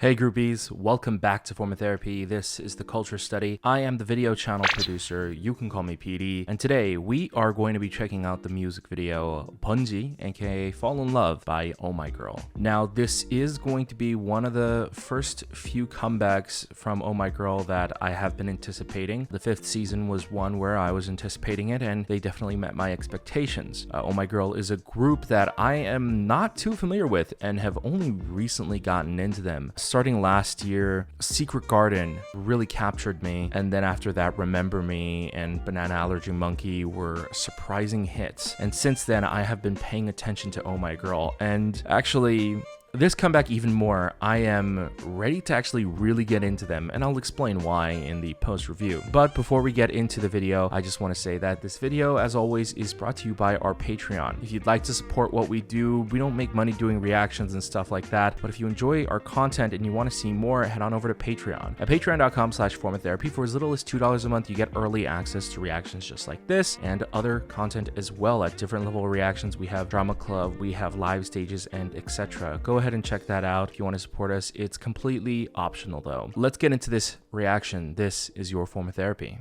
Hey groupies, welcome back to Form of Therapy. This is the Culture Study. I am the video channel producer, you can call me PD, and today we are going to be checking out the music video BUNGEE, aka Fall in Love by Oma이걸. Now this is going to be one of the first few comebacks from Oma이걸 that I have been anticipating. The 5th season was one where I was anticipating it and they definitely met my expectations. Oma이걸 is a group that I am not too familiar with and have only recently gotten into them. Starting last year, Secret Garden really captured me, and then after that, Remember Me and Banana Allergy Monkey were surprising hits. And since then, I have been paying attention to Oma이걸, and actually, this comeback even more, I am ready to actually really get into them, and I'll explain why in the post-review. But before we get into the video, I just want to say that this video, as always, is brought to you by our Patreon. If you'd like to support what we do, we don't make money doing reactions and stuff like that, but if you enjoy our content and you want to see more, head on over to Patreon. At patreon.com/formatherapy, for as little as $2 a month, you get early access to reactions just like this, and other content as well. At different level reactions, we have Drama Club, we have live stages, and etc. Go ahead and check that out if you want to support us. It's completely optional though. Let's get into this reaction. This is your form of therapy.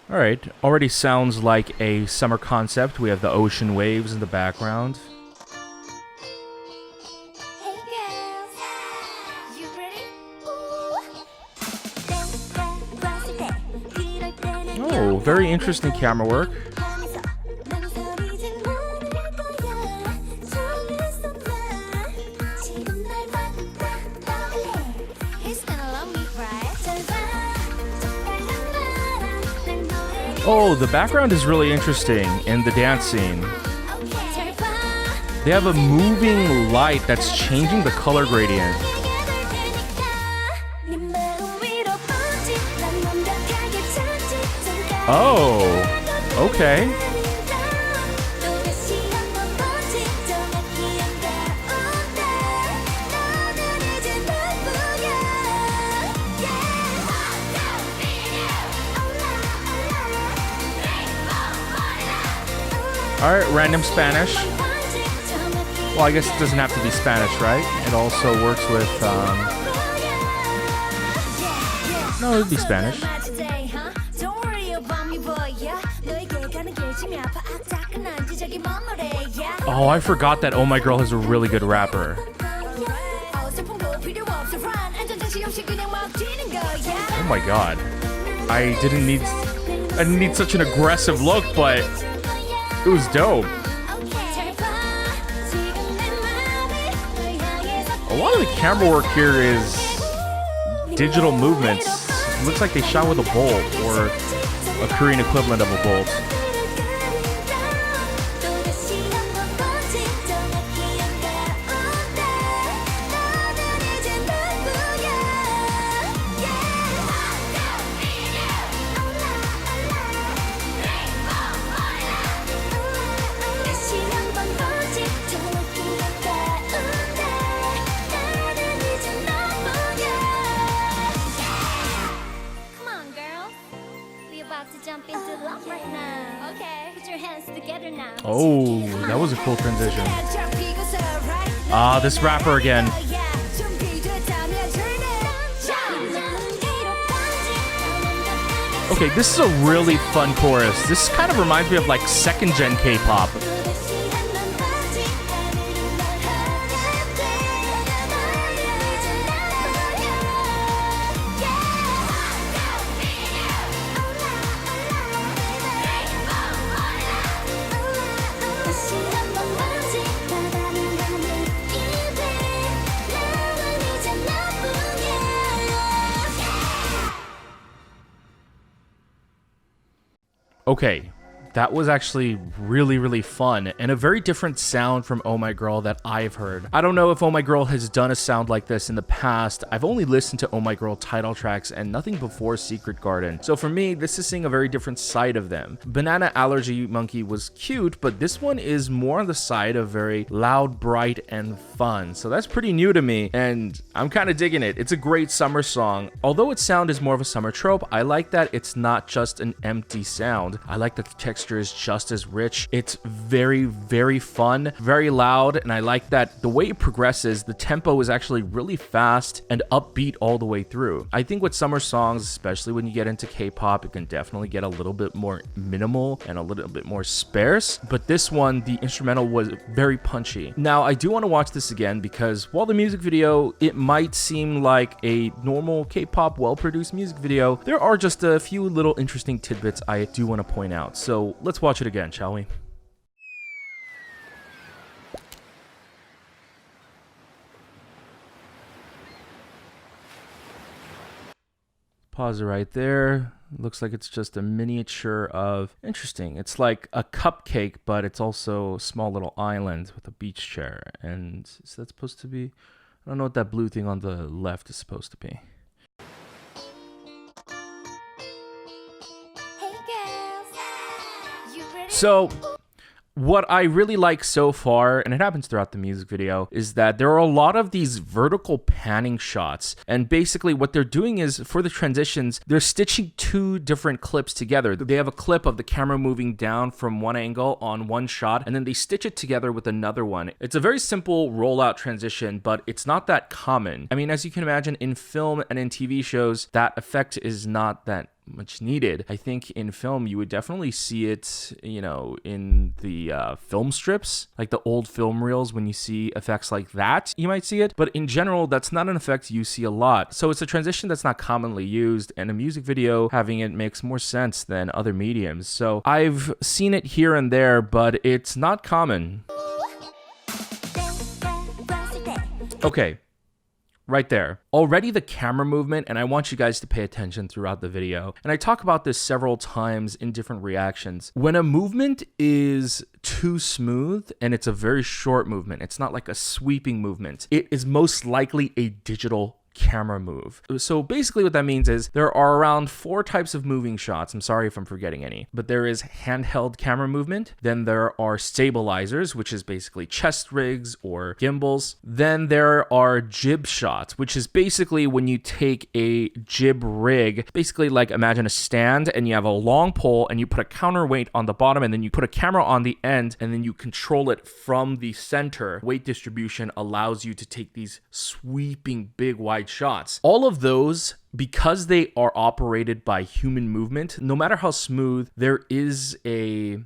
All right, already sounds like a summer concept. We have the ocean waves in the background. Oh, very interesting camera work. Oh, the background is really interesting in the dance scene. They have a moving light that's changing the color gradient. Oh, okay. Alright, random Spanish. Well, I guess it doesn't have to be Spanish, right? It also works with, no, it would be Spanish. Oh, I forgot that Oma이걸 is a really good rapper. Oh my god. I didn't need such an aggressive look, but it was dope. A lot of the camera work here is digital movements. It looks like they shot with a bolt, or a Korean equivalent of a bolt. Oh, that was a cool transition. Ah, this rapper again. Okay, this is a really fun chorus. This kind of reminds me of like second gen K-pop. Okay, that was actually really fun and a very different sound from Oma이걸 that I've heard. I don't know if Oma이걸 has done a sound like this in the past. I've only listened to Oma이걸 title tracks and nothing before Secret Garden. So for me, this is seeing a very different side of them. Banana Allergy Monkey was cute, but this one is more on the side of very loud, bright, and fun. So that's pretty new to me and I'm kind of digging it. It's a great summer song. Although its sound is more of a summer trope, I like that it's not just an empty sound. I like the texture orchestra is just as rich. It's very, very fun, very loud, and I like that the way it progresses, the tempo is actually really fast and upbeat all the way through. I think with summer songs, especially when you get into K-pop, it can definitely get a little bit more minimal and a little bit more sparse, but this one, the instrumental was very punchy. Now, I do want to watch this again because while the music video, it might seem like a normal K-pop well-produced music video, there are just a few little interesting tidbits I do want to point out. So let's watch it again, shall we? Pause it right there. Looks like it's just a miniature of, interesting. It's like a cupcake, but it's also a small little island with a beach chair. And is that supposed to be, I don't know what that blue thing on the left is supposed to be. So what I really like so far, and it happens throughout the music video, is that there are a lot of these vertical panning shots. And basically what they're doing is, for the transitions, they're stitching two different clips together. They have a clip of the camera moving down from one angle on one shot, and then they stitch it together with another one. It's a very simple rollout transition, but it's not that common. I mean, as you can imagine, in film and in TV shows, that effect is not that much needed. I think in film you would definitely see it, you know, in the film strips, like the old film reels. When you see effects like that, you might see it, but in general that's not an effect you see a lot. So it's a transition that's not commonly used, and a music video having it makes more sense than other mediums. So I've seen it here and there, but it's not common. Okay, right there. Already the camera movement, and I want you guys to pay attention throughout the video, and I talk about this several times in different reactions. When a movement is too smooth and it's a very short movement, it's not like a sweeping movement, it is most likely a digital camera move. So basically what that means is there are around 4 types of moving shots. I'm sorry if I'm forgetting any, but there is handheld camera movement. Then there are stabilizers, which is basically chest rigs or gimbals. Then there are jib shots, which is basically when you take a jib rig, basically like imagine a stand and you have a long pole and you put a counterweight on the bottom and then you put a camera on the end and then you control it from the center. Weight distribution allows you to take these sweeping big wide shots. All of those, because they are operated by human movement, no matter how smooth, there is a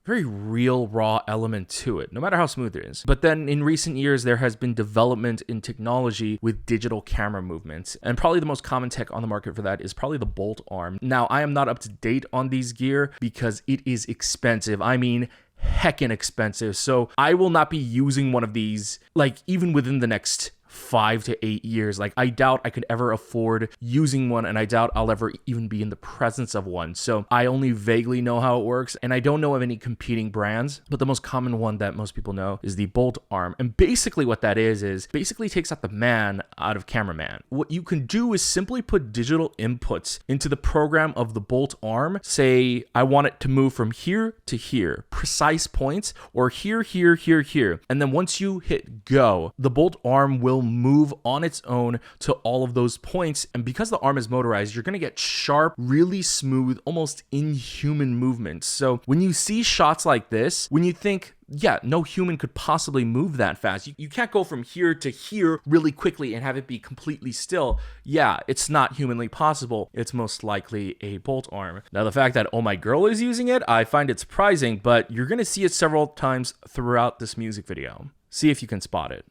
very real raw element to it, no matter how smooth it is. But then in recent years, there has been development in technology with digital camera movements. And probably the most common tech on the market for that is probably the bolt arm. Now, I am not up to date on these gear because it is expensive. I mean, heckin' expensive. So I will not be using one of these, like, even within the next 5 to 8 years. Like, I doubt I could ever afford using one, and I doubt I'll ever even be in the presence of one. So I only vaguely know how it works, and I don't know of any competing brands, but the most common one that most people know is the bolt arm. And basically what that is basically takes out the man out of cameraman. What you can do is simply put digital inputs into the program of the bolt arm. Say, I want it to move from here to here, precise points, or here, here, here, here. And then once you hit go, the bolt arm will move on its own to all of those points. And because the arm is motorized, you're going to get sharp, really smooth, almost inhuman movements. So when you see shots like this, when you think, yeah, no human could possibly move that fast. You can't go from here to here really quickly and have it be completely still. Yeah, it's not humanly possible. It's most likely a bolt arm. Now, the fact that Omai걸 is using it, I find it surprising, but you're going to see it several times throughout this music video. See if you can spot it.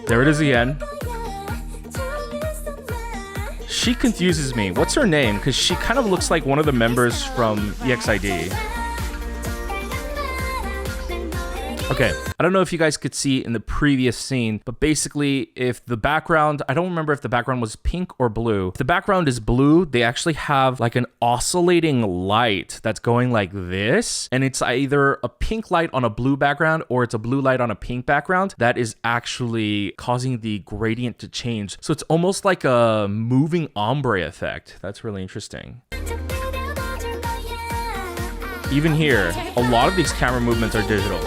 There it is again. She confuses me. What's her name? Because she kind of looks like one of the members from EXID. Okay, I don't know if you guys could see in the previous scene, but basically if the background, I don't remember if the background was pink or blue. If the background is blue, they actually have like an oscillating light that's going like this, and it's either a pink light on a blue background or it's a blue light on a pink background that is actually causing the gradient to change. So it's almost like a moving ombre effect. That's really interesting. Even here, a lot of these camera movements are digital.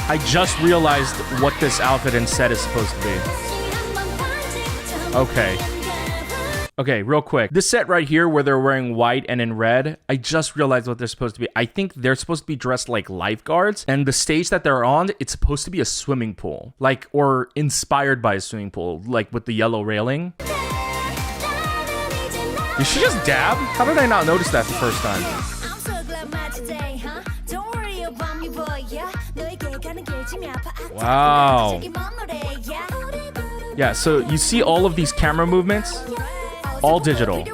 I just realized what this outfit and set is supposed to be. Okay, real quick. This set right here where they're wearing white and in red, I just realized what they're supposed to be. I think they're supposed to be dressed like lifeguards, and the stage that they're on, it's supposed to be a swimming pool. Like, or inspired by a swimming pool, like with the yellow railing. Did she just dab? How did I not notice that the first time? Wow. Yeah, so you see all of these camera movements? All digital.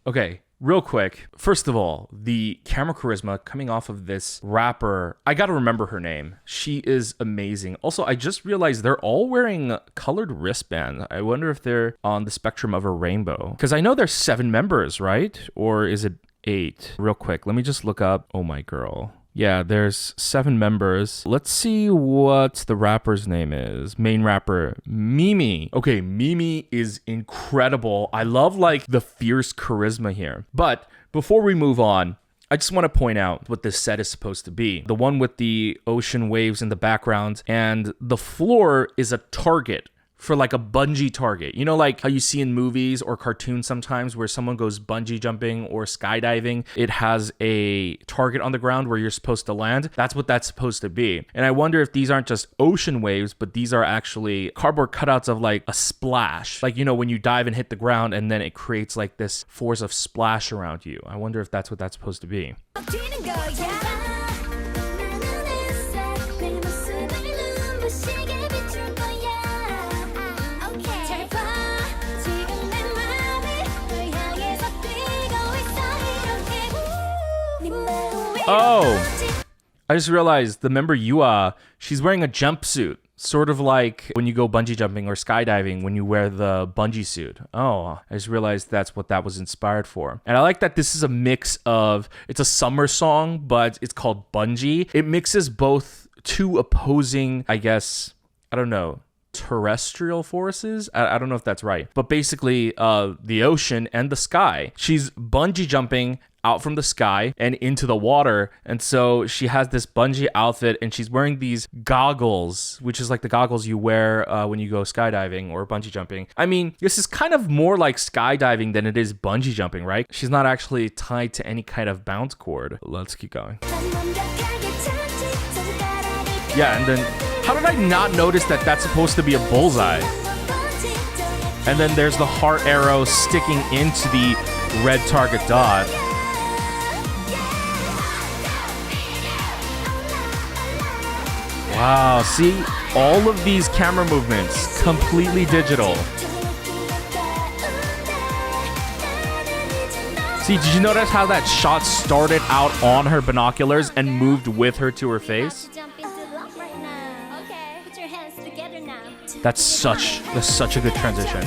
Okay, real quick. First of all, the camera charisma coming off of this rapper. I gotta remember her name. She is amazing. Also, I just realized they're all wearing colored wristbands. I wonder if they're on the spectrum of a rainbow. Because I know there's 7 members, right? Or is it 8? Real quick, let me just look up Omaigirl. Yeah, there's 7 members. Let's see what the rapper's name is. Main rapper, Mimi. Okay, Mimi is incredible. I love like the fierce charisma here. But before we move on, I just want to point out what this set is supposed to be. The one with the ocean waves in the background, and the floor is a target for like a bungee target. You know, like how you see in movies or cartoons sometimes where someone goes bungee jumping or skydiving, it has a target on the ground where you're supposed to land. That's what that's supposed to be. And I wonder if these aren't just ocean waves, but these are actually cardboard cutouts of like a splash. Like, you know, when you dive and hit the ground and then it creates like this force of splash around you. I wonder if that's what that's supposed to be. Oh, I just realized the member Yua, she's wearing a jumpsuit, sort of like when you go bungee jumping or skydiving when you wear the bungee suit. Oh, I just realized that's what that was inspired for. And I like that this is a mix of, it's a summer song, but it's called Bungee. It mixes both two opposing, I guess, I don't know, terrestrial forces. I don't know if that's right, but basically the ocean and the sky. She's bungee jumping out from the sky and into the water, and so she has this bungee outfit and she's wearing these goggles, which is like the goggles you wear when you go skydiving or bungee jumping. I mean, this is kind of more like skydiving than it is bungee jumping, right? She's not actually tied to any kind of bounce cord. Let's keep going. Yeah, and then how did I not notice that that's supposed to be a bullseye? And then there's the heart arrow sticking into the red target dot. Wow, see? All of these camera movements, completely digital. See, did you notice how that shot started out on her binoculars and moved with her to her face? That's such a good transition.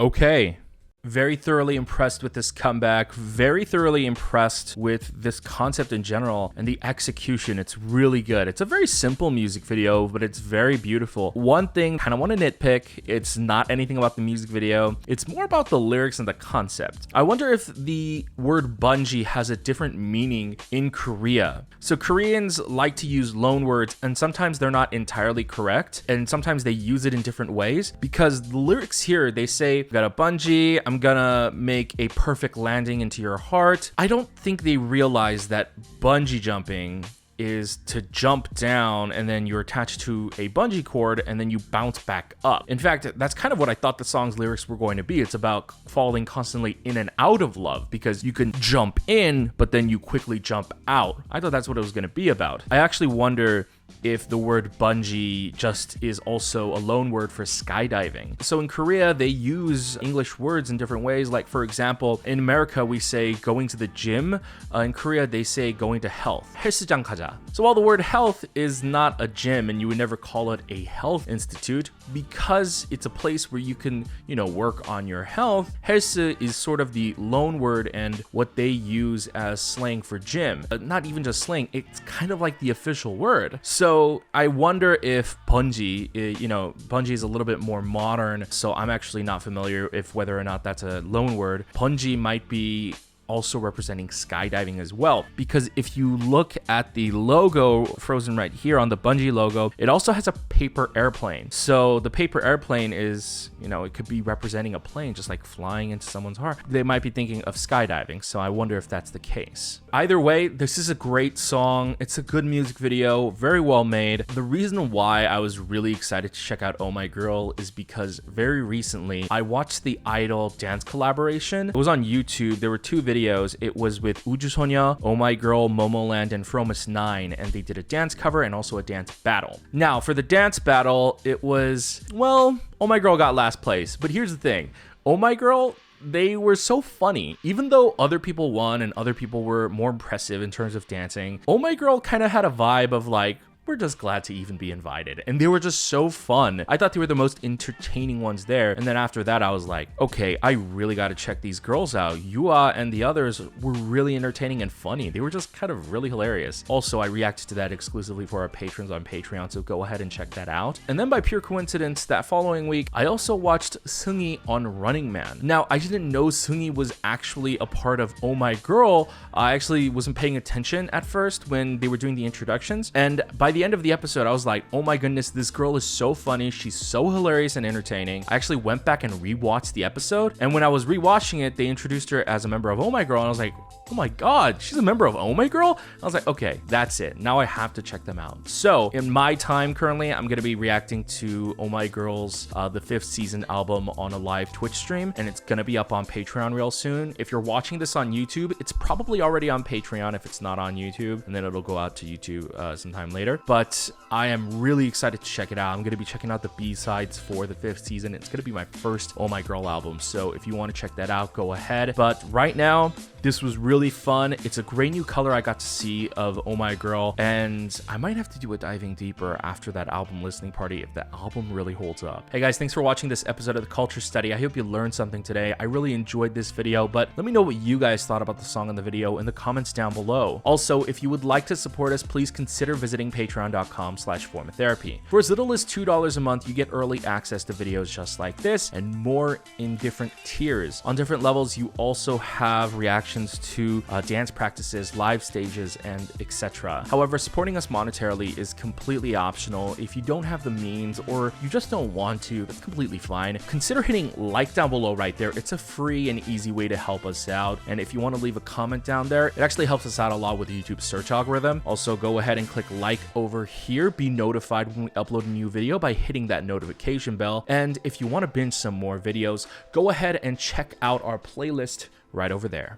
Okay. Very thoroughly impressed with this comeback. Very thoroughly impressed with this concept in general and the execution. It's really good. It's a very simple music video, but it's very beautiful. One thing, kind of want to nitpick, it's not anything about the music video. It's more about the lyrics and the concept. I wonder if the word bungee has a different meaning in Korea. So Koreans like to use loan words, and sometimes they're not entirely correct, and sometimes they use it in different ways, because the lyrics here, they say, got a bungee, I'm gonna make a perfect landing into your heart. I don't think they realize that bungee jumping is to jump down and then you're attached to a bungee cord and then you bounce back up. In fact, that's kind of what I thought the song's lyrics were going to be. It's about falling constantly in and out of love, because you can jump in, but then you quickly jump out. I thought that's what it was going to be about. I actually wonder if the word bungee just is also a loan word for skydiving. So in Korea, they use English words in different ways. Like, for example, in America, we say going to the gym. In Korea, they say going to health. 헬스장 가자. So while the word health is not a gym and you would never call it a health institute, because it's a place where you can, work on your health, 헬스 is sort of the loan word and what they use as slang for gym. Not even just slang, it's kind of like the official word. So I wonder if bungee, bungee is a little bit more modern, so I'm actually not familiar if whether or not that's a loan word. Bungee might be also representing skydiving as well, because if you look at the logo frozen right here on the bungee logo, it also has a paper airplane. So the paper airplane is, it could be representing a plane just like flying into someone's heart. They might be thinking of skydiving, so I wonder if that's the case. Either way, this is a great song. It's a good music video, very well made. The reason why I was really excited to check out Oh My Girl is because very recently I watched the Idol dance collaboration. It was on YouTube. There were two videos. It was with 우주소녀, Oh My Girl, Momoland, and Fromus 9, and they did a dance cover and also a dance battle. Now, for the dance battle, it was, Oh My Girl got last place. But here's the thing. Oh My Girl, they were so funny. Even though other people won and other people were more impressive in terms of dancing, Oh My Girl kind of had a vibe of like, we're just glad to even be invited. And they were just so fun. I thought they were the most entertaining ones there. And then after that, I was like, okay, I really got to check these girls out. Yua and the others were really entertaining and funny. They were just kind of really hilarious. Also, I reacted to that exclusively for our patrons on Patreon, so go ahead and check that out. And then by pure coincidence, that following week, I also watched Seunggi on Running Man. Now, I didn't know Seunggi was actually a part of Oh My Girl. I actually wasn't paying attention at first when they were doing the introductions. And by the end of the episode, I was like, oh my goodness, this girl is so funny. She's so hilarious and entertaining. I actually went back and rewatched the episode. And when I was rewatching it, they introduced her as a member of Oh My Girl. And I was like, oh my God, she's a member of Oh My Girl? I was like, okay, that's it. Now I have to check them out. So in my time currently, I'm going to be reacting to Oh My Girl's the 5th season album on a live Twitch stream. And it's going to be up on Patreon real soon. If you're watching this on YouTube, it's probably already on Patreon if it's not on YouTube. And then it'll go out to YouTube sometime later. But I am really excited to check it out. I'm going to be checking out the B-sides for the 5th season. It's going to be my first Oh My Girl album. So if you want to check that out, go ahead. But right now, this was really fun. It's a great new color I got to see of Oh My Girl. And I might have to do a diving deeper after that album listening party if the album really holds up. Hey guys, thanks for watching this episode of the Culture Study. I hope you learned something today. I really enjoyed this video, but let me know what you guys thought about the song in the video in the comments down below. Also, if you would like to support us, please consider visiting patreon.com/formatherapy. For as little as $2 a month, you get early access to videos just like this and more in different tiers. On different levels, you also have reactions to dance practices, live stages, and etc. However, supporting us monetarily is completely optional. If you don't have the means or you just don't want to, that's completely fine. Consider hitting like down below right there. It's a free and easy way to help us out. And if you want to leave a comment down there, it actually helps us out a lot with the YouTube search algorithm. Also, go ahead and click like over here. Be notified when we upload a new video by hitting that notification bell. And if you want to binge some more videos, go ahead and check out our playlist right over there.